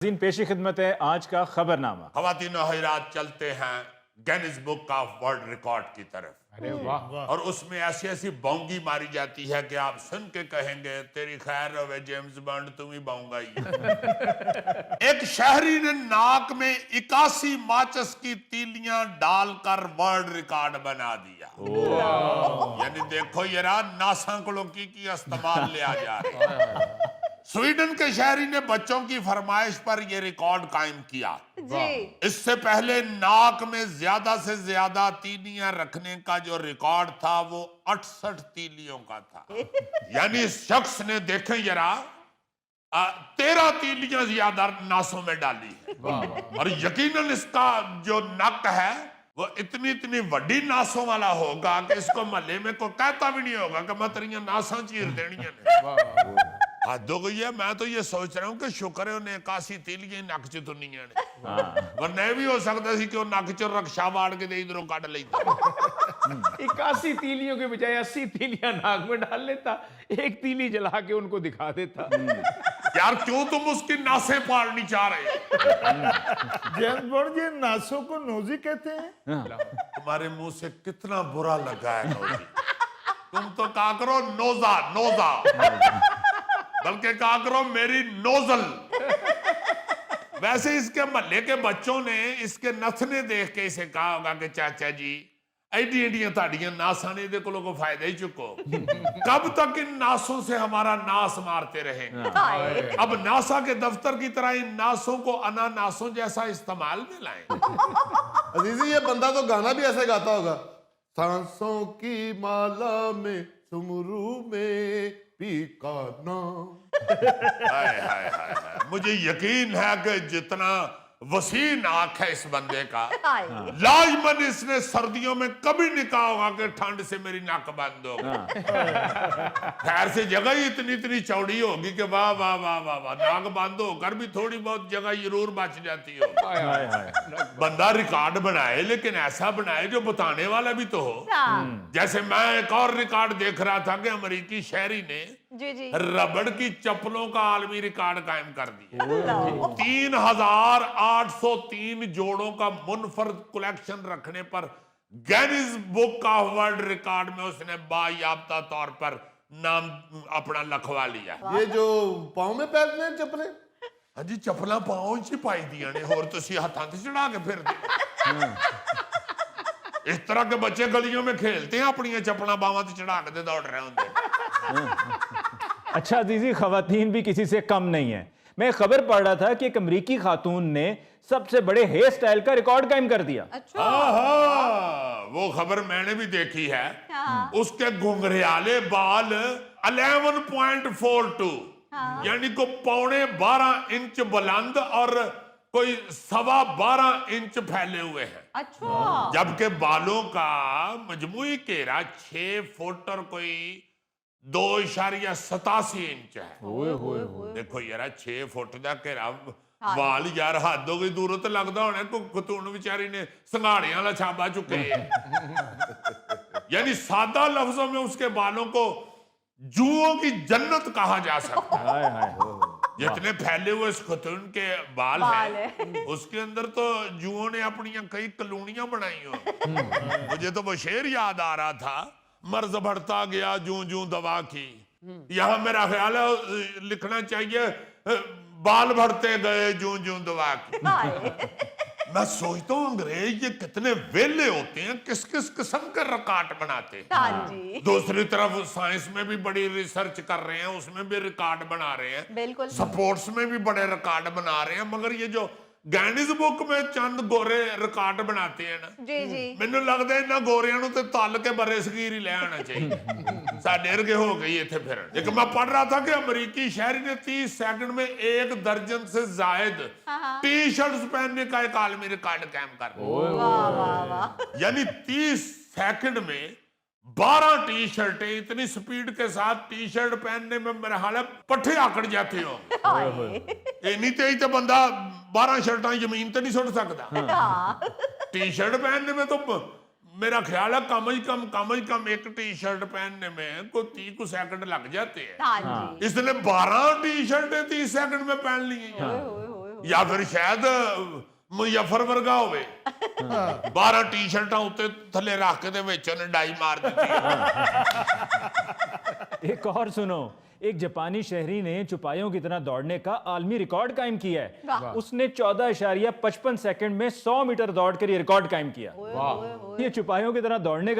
पेशी खिदमत है आज का खबरनामा। ख़वातीन और हज़रात, चलते हैं Guinness book of world record की तरफ। अरे वाह। और उसमें ऐसी ऐसी बाउंगी मारी जाती है कि आप सुन के कहेंगे तेरी खैर रहे जेम्स बॉन्ड, तुम ही बाऊंगा ही। एक शहरी ने नाक में 81 माचिस की तीलियां डालकर वर्ल्ड रिकॉर्ड बना दिया। यानी देखो यार, नासाकुलों की इस्तेमाल ले आ जा रहे हैं। स्वीडन के शहरी ने बच्चों की फरमाइश पर यह रिकॉर्ड कायम किया। इससे पहले नाक में ज्यादा से ज्यादा तीलियां रखने का जो रिकॉर्ड था वो 68 तीलियों का था। यानी इस शख्स ने, देखें जरा, 13 तीलियां ज्यादा नासों में डाली है। और यकीनन इसका जो नक है वो इतनी इतनी बड़ी नासों वाला होगा कि इसको महल्ले में कोई कहता भी नहीं होगा कि मैं तेरियां नासां चीर देनियां ने। हद हो गई है। मैं तो ये सोच रहा हूँ कि शुक्र है उन्हें 81 तीलियां नक च तुनियां ने, वरना भी हो सकता सी कि वो नक च रक्षा वाड़ के इधरों काट लेता। 81 तीलियों के बजाय 80 तीलियां नाक में डाल लेता, एक तीली जला के उनको दिखा देता। यार क्यों तुम उसकी नासें पाड़नी चाह रहे? जेम्स बॉन्ड जी, नासों को नोजी कहते हैं। तुम्हारे मुंह से कितना बुरा लगा है नोजी। तुम तो कहा करो नोजा नोजा, बल्कि कहा करो मेरी नोजल। वैसे इसके महल्ले के बच्चों ने इसके नथने देख के इसे कहा होगा कि चाचा जी एडी एडियां ताड़ियां नासां ने इहदे कोलों को फायदा ही चुको। कब तक इन नासों से हमारा नास मारते रहेंगे? अब नासा के दफ्तर की तरह इन नासों को अनानासों जैसा इस्तेमाल में लाएं। अजीजी, ये बंदा तो गाना भी ऐसे गाता होगा। सांसों की माला में सुमरू में पी का नाम। हाय हाय हाय हाय। मुझे यकीन है कि जितना वसी नाक है इस बंदे का, लाजमन इसने सर्दियों में कभी नहीं कहा होगा कि ठंड से मेरी नाक बंद होगी। खैर से जगह ही इतनी इतनी चौड़ी होगी कि वाह वाह वाह वाह वाह, नाक बंद होकर भी थोड़ी बहुत जगह जरूर बच जाती होगी। बंदा रिकॉर्ड बनाए, लेकिन ऐसा बनाए जो बताने वाला भी तो हो। जैसे मैं एक और रिकॉर्ड देख रहा था कि अमेरिकी शहरी ने रबड़ की चप्पलों का आलमी रिकॉर्ड कायम कर दिया। 3803 जोड़ों का मुनफरद कलेक्शन रखने पर Guinness book of world record में उसने बायाफ्ता तौर पर नाम अपना लिखवा लिया। ये जो पाँव में पहनते हैं चप्पलें, हाँ जी, चप्पला पाँव च पाई दिया ने, होर तुसी हाथां ते चढ़ा के फिरदे। इस तरह के बच्चे गलियों में खेलते हैं, अपनी चप्पला बावां ते चढ़ा के दौड़ रहे होंगे। अच्छा अजीजी, खवातीन भी किसी से कम नहीं है। मैं खबर पढ़ रहा था कि एक अमरीकी खातून ने सबसे बड़े हेयर स्टाइल का रिकॉर्ड कायम कर दिया। अच्छा। वो खबर मैंने भी देखी है। उसके घुंघरियाले बाल 11.42 यानी को 12.5 इंच बुलंद और कोई 12.25 इंच फैले हुए हैं। अच्छा। जबकि बालों का मजमूई घेरा 6 फुट और कोई 2.87 इंच है। देखो यार, 6 फुट का घेरा वाल, यार हद हो गई। दूरों तो लगता होना खतून बेचारी ने संघाड़ियां वाला छापा चुके हैं। यानी सादा लफ्जों में उसके बालों को जुओं की जन्नत कहा जा सकता है। जितने फैले हुए इस खतून के बाल हैं, उसके अंदर तो जुओं ने अपनी कई कॉलोनियां बनाई हो। मुझे तो वो शेर याद आ रहा था, मर्ज बढ़ता गया जूं जूं दवा की। यहां मेरा ख्याल है लिखना चाहिए बाल बढ़ते गए जूं जूं दवा की। मैं सोचता हूँ अंग्रेज ये कितने वेले होते हैं, किस किस किस्म के रिकॉर्ड बनाते हैं। दूसरी तरफ साइंस में भी बड़ी रिसर्च कर रहे हैं, उसमें भी रिकॉर्ड बना रहे हैं। बिल्कुल। स्पोर्ट्स में भी बड़े रिकॉर्ड बना रहे हैं। मगर ये जो गिनीज बुक में चंद गोरे रिकॉर्ड बनाते हैं ना, मैनू लगता है इन्होंने गोरियां नूं ते तल के बरे सगीर ही ले आना चाहिए। साडे वर्गे हो गई इत्थे फिर। एक मैं पढ़ रहा था कि अमेरिकी शहरी ने 30 सेकंड में 1 दर्जन से जायद टी शर्ट्स पहनने का एक आलमी रिकॉर्ड कायम कर दिया। यानी 30 सेकंड में 12 टी शर्टें। इतनी स्पीड के साथ टी शर्ट पहनने में मेरा हाल है पट्टे आकड़ जाते हो। इतनी तेज तो बंदा 12 शर्टां जमीन तो नहीं सुट सकता। टी शर्ट पहनने में तो मेरा ख्याल है कम ही कम एक टी शर्ट पहनने में कोई 30 सेकंड लग जाते हैं। इसने 12 टी शर्टें 30 सेकंड में पहन ली हैं। ਜਾਂ ਫਿਰ ਸ਼ਾਇਦ ਮੁਜ਼ੱਫਰ ਵਰਗਾ ਹੋਵੇ 12 ਟੀ-ਸ਼ਰਟਾਂ ਉੱਤੇ ਥੱਲੇ ਰੱਖ ਕੇ ਤੇ ਵਿੱਚ ਉਹਨੇ ਡਾਈ ਮਾਰ ਦਿੱਤੀ एक और सुनो, एक जापानी शहरी ने चुपाइयों की तरह दौड़ने का आलमी रिकॉर्ड कायम किया है। उसने 14.55 सेकंड में 100 मीटर दौड़ कर ये रिकॉर्ड कायम किया। ये चुपाइयों की तरह दौड़ने का